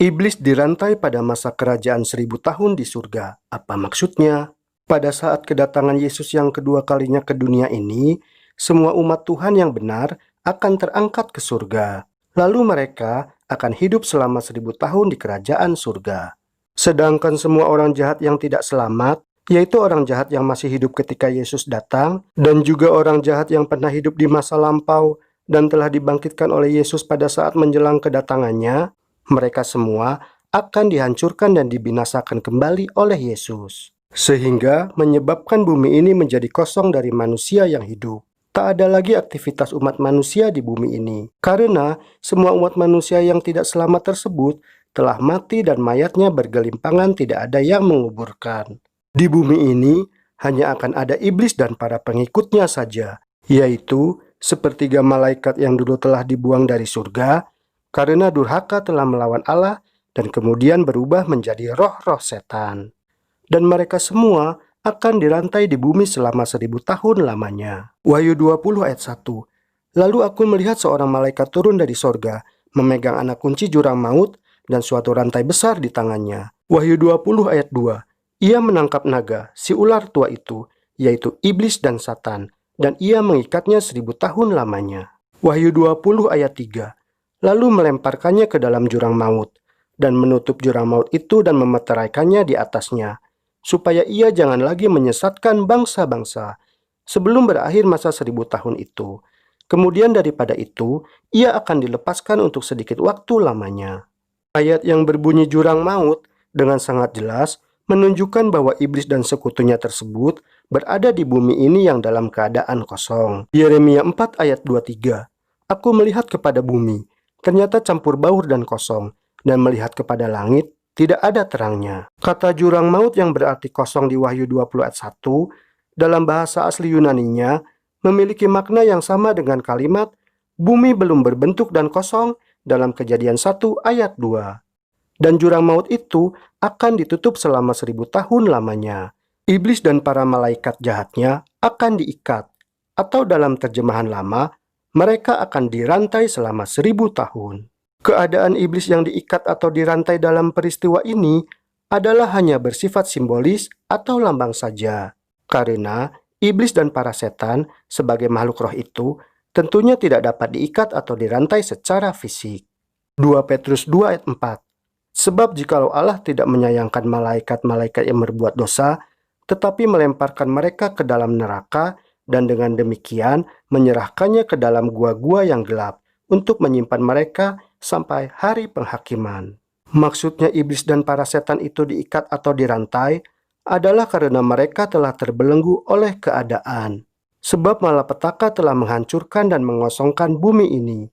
Iblis dirantai pada masa kerajaan 1000 tahun di surga. Apa maksudnya? Pada saat kedatangan Yesus yang kedua kalinya ke dunia ini, semua umat Tuhan yang benar akan terangkat ke surga. Lalu mereka akan hidup selama 1000 tahun di kerajaan surga. Sedangkan semua orang jahat yang tidak selamat, yaitu orang jahat yang masih hidup ketika Yesus datang, dan juga orang jahat yang pernah hidup di masa lampau dan telah dibangkitkan oleh Yesus pada saat menjelang kedatangannya, mereka semua akan dihancurkan dan dibinasakan kembali oleh Yesus. Sehingga menyebabkan bumi ini menjadi kosong dari manusia yang hidup. Tak ada lagi aktivitas umat manusia di bumi ini. Karena semua umat manusia yang tidak selamat tersebut telah mati dan mayatnya bergelimpangan, tidak ada yang menguburkan. Di bumi ini hanya akan ada iblis dan para pengikutnya saja, yaitu sepertiga malaikat yang dulu telah dibuang dari surga, karena durhaka telah melawan Allah dan kemudian berubah menjadi roh-roh setan. Dan mereka semua akan dirantai di bumi selama 1000 tahun lamanya. Wahyu 20 ayat 1. Lalu aku melihat seorang malaikat turun dari sorga, memegang anak kunci jurang maut dan suatu rantai besar di tangannya. Wahyu 20 ayat 2. Ia menangkap naga, si ular tua itu, yaitu iblis dan Satan, dan ia mengikatnya 1000 tahun lamanya. Wahyu 20 ayat 3. Lalu melemparkannya ke dalam jurang maut, dan menutup jurang maut itu dan memeteraikannya di atasnya, supaya ia jangan lagi menyesatkan bangsa-bangsa, sebelum berakhir masa 1000 tahun itu. Kemudian daripada itu, ia akan dilepaskan untuk sedikit waktu lamanya. Ayat yang berbunyi jurang maut dengan sangat jelas menunjukkan bahwa iblis dan sekutunya tersebut berada di bumi ini yang dalam keadaan kosong. Yeremia 4 ayat 23. Aku melihat kepada bumi, ternyata campur baur dan kosong, dan melihat kepada langit, tidak ada terangnya. Kata jurang maut yang berarti kosong di Wahyu 20 ayat 1, dalam bahasa asli Yunaninya, memiliki makna yang sama dengan kalimat, bumi belum berbentuk dan kosong dalam Kejadian 1 ayat 2. Dan jurang maut itu akan ditutup selama 1000 tahun lamanya. Iblis dan para malaikat jahatnya akan diikat, atau dalam terjemahan lama, mereka akan dirantai selama 1000 tahun. Keadaan iblis yang diikat atau dirantai dalam peristiwa ini adalah hanya bersifat simbolis atau lambang saja. Karena iblis dan para setan sebagai makhluk roh itu tentunya tidak dapat diikat atau dirantai secara fisik. 2 Petrus 2 ayat 4. Sebab jikalau Allah tidak menyayangkan malaikat-malaikat yang berbuat dosa, tetapi melemparkan mereka ke dalam neraka, dan dengan demikian menyerahkannya ke dalam gua-gua yang gelap untuk menyimpan mereka sampai hari penghakiman. Maksudnya iblis dan para setan itu diikat atau dirantai adalah karena mereka telah terbelenggu oleh keadaan. Sebab malapetaka telah menghancurkan dan mengosongkan bumi ini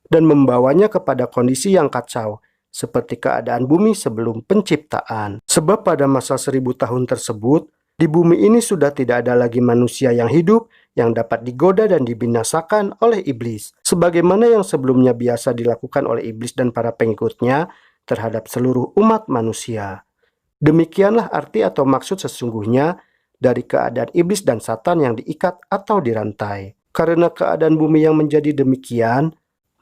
dan membawanya kepada kondisi yang kacau, seperti keadaan bumi sebelum penciptaan. Sebab pada masa 1000 tahun tersebut, di bumi ini sudah tidak ada lagi manusia yang hidup yang dapat digoda dan dibinasakan oleh iblis, sebagaimana yang sebelumnya biasa dilakukan oleh iblis dan para pengikutnya terhadap seluruh umat manusia. Demikianlah arti atau maksud sesungguhnya dari keadaan iblis dan Satan yang diikat atau dirantai. Karena keadaan bumi yang menjadi demikian,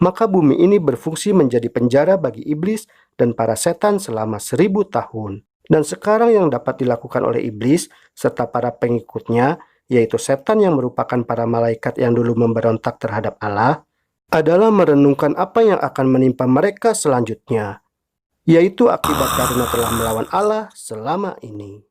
maka bumi ini berfungsi menjadi penjara bagi iblis dan para setan selama 1000 tahun. Dan sekarang yang dapat dilakukan oleh iblis serta para pengikutnya, yaitu setan yang merupakan para malaikat yang dulu memberontak terhadap Allah, adalah merenungkan apa yang akan menimpa mereka selanjutnya, yaitu akibat karena telah melawan Allah selama ini.